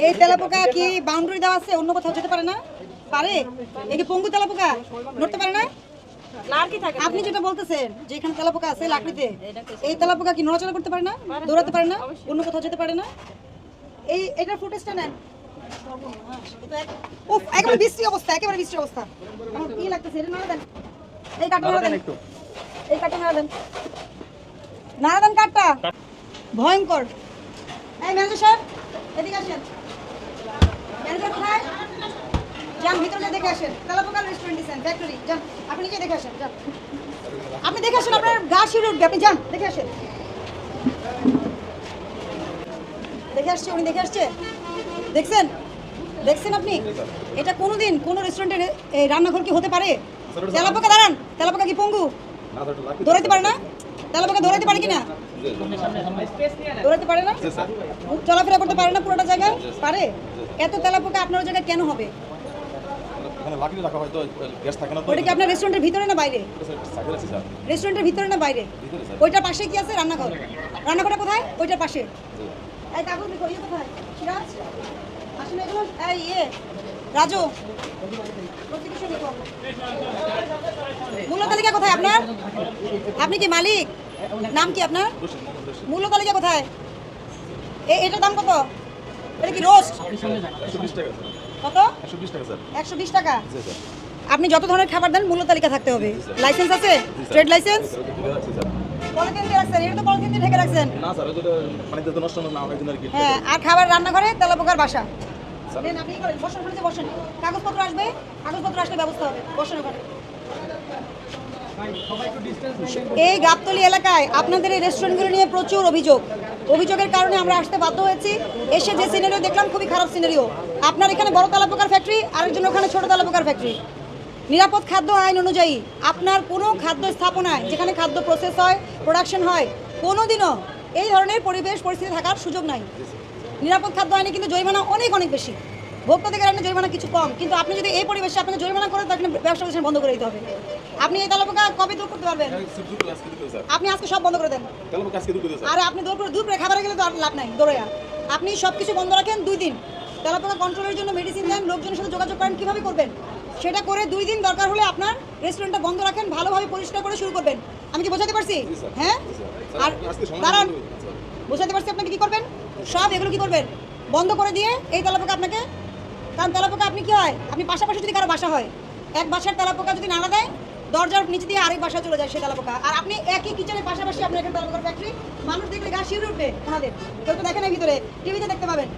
এই তেলাপোকা কি বাউন্ডারি দেওয়া আছে, অন্য কোথাও যেতে পারে না? পারে? এই কি পঙ্গু তেলাপোকা নড়তে পারে না? আপনি যেটা বলতেছেন যে এখানে তেলাপোকা আছে লাকড়িতে, এই তেলাপোকা কি নড়াচড়া করতে পারে না, দৌড়াতে পারে না, অন্য কোথাও যেতে পারে না? এই এটার ফুটেজটা নেন। উফ, একেবারে বিশ্রী অবস্থা, একেবারে বিশ্রী অবস্থা। আমার কি লাগতেছে, এটা নাড়া দেন। এই কাটটা নাড়া দেন, এই কাটটা নাড়া দেন, নাড়া দেন কাটটা। ভয়ঙ্কর। এই ম্যানেজার সাহেব, এদিকে আসেন। ম্যানেজার কোথায়? যান ভিতরে দেখে আসেন। তেলাপোকা রেস্টুরেন্ট দিয়েছেন, ফ্যাক্টরি। যান, আপনি নিজে দেখে আসেন। যান, আপনি দেখে আসেন, আপনার গা শিউরে উঠবে। আপনি যান, দেখে আসেন। দেখে আসছে, উনি দেখে আসছে। দেখছেন, দেখছেন আপনি? এটা কোনোদিন কোনো রেস্টুরেন্টের রান্নাঘর কি হতে পারে? তেলাপোকা দাঁড়ান, তেলাপোকা কি পঙ্গু? দৌড়াইতে পারে না? তেলাপোকা দৌড়াইতে পারে কিনা? দৌড়াইতে পারে না? চলাফেরা করতে পারে না পুরোটা জায়গায়? পারে? এত তেলাপোকা আপনার জায়গায় কেন হবে? ওইটা কি আপনার রেস্টুরেন্টের ভিতরে না বাইরে? রেস্টুরেন্টের ভিতরে না বাইরে? ওইটার পাশে কি আছে? রান্নাঘর। রান্নাঘরটা কোথায়? ওইটার পাশে। এই কাগজ লিখো, ইয়ে কোথায়? সিরাজ, আসলে এগুলো রাজু, প্রসিকিউশন লিখো। মূল্য তালিকা কোথায় আপনার? আপনি কি মালিক? নাম কি আপনার? মূল্য তালিকা কোথায়? এটার দাম কত? এটা কি রোস্ট? কত? 120 টাকা। আপনি যত ধরনের খাবার দেন মূল্য তালিকা থাকতে হবে। লাইসেন্স আছে? Trade licence? পলিথিন দিয়ে রাখছেন, এটা তো পলিথিন দিয়ে ঢেকে রাখছেন। না স্যার, ওটা পানিতে তো নষ্ট না হয় জন্য আর কি। হ্যাঁ, আর খাবার রান্নাঘরে তেলাপোকার বাসা। দেন আপনি কি করেন? বসেন, ওখানে বসেন। কাগজপত্র আসবে, কাগজপত্র আসলে ব্যবস্থা হবে। বসেন ওখানে। এই গাবতলী এলাকায় আপনাদের এই রেস্টুরেন্টগুলো নিয়ে প্রচুর অভিযোগের কারণে আমরা আসতে বাধ্য হয়েছি। এসে যে সিনারিও দেখলাম খুবই খারাপ সিনারিও। আপনার এখানে বড় তেলাপোকার ফ্যাক্টরি, আরেকজন ওখানে ছোট তেলাপোকার ফ্যাক্টরি। নিরাপদ খাদ্য আইন অনুযায়ী আপনার কোনো খাদ্য স্থাপনায় যেখানে খাদ্য প্রসেস হয়, প্রোডাকশন হয়, কোনোদিনও এই ধরনের পরিবেশ পরিস্থিতি থাকার সুযোগ নাই। নিরাপদ খাদ্য আইনে কিন্তু জরিমানা অনেক অনেক বেশি, ভোক্তাদের কারণে জরিমানা কিছু কম। কিন্তু আপনি যদি এই পরিবেশে আপনাকে জরিমানা করে তাহলে ব্যবসা প্রতিষ্ঠান বন্ধ করে দিতে হবে। আপনি এই তেলাপোকা কবে দূর করতে পারবেন? আপনি আজকে সব বন্ধ করে দেন। আর আপনি দূর করে খাবারে গেলে তো আর লাভ নাই দৌড়ে। আপনি সব কিছু বন্ধ রাখেন 2 দিন। তেলাপোকা কন্ট্রোলের জন্য মেডিসিন দেন, লোকজনের সাথে যোগাযোগ করেন, কীভাবে করবেন সেটা করে 2 দিন দরকার হলে আপনার রেস্টুরেন্টটা বন্ধ রাখেন, ভালোভাবে পরিষ্কার করে শুরু করবেন। আমি কি বোঝাতে পারছি? হ্যাঁ, আর দাঁড়ান, বোঝাতে পারছি আপনাকে কি করবেন। সব এগুলো কি করবেন? বন্ধ করে দিয়ে এই তেলাপোকা আপনাকে, কারণ তেলাপোকা আপনি কি হয়, আপনি পাশাপাশি যদি কারো বাসা হয়, এক বাসার তেলাপোকা যদি নাড়া দেয় দরজার নিচে দিয়ে আরেক বাসা চলে যায় সেই তেলাপোকা। আর আপনি একই কিচেনের পাশাপাশি আপনার এখানে তেলাপোকার ফ্যাক্টরি, মানুষ দেখলে গা শিউরে উঠবে ওনাদের। কেউ তো দেখেন ভিতরে, টিভিতে দেখতে পাবেন।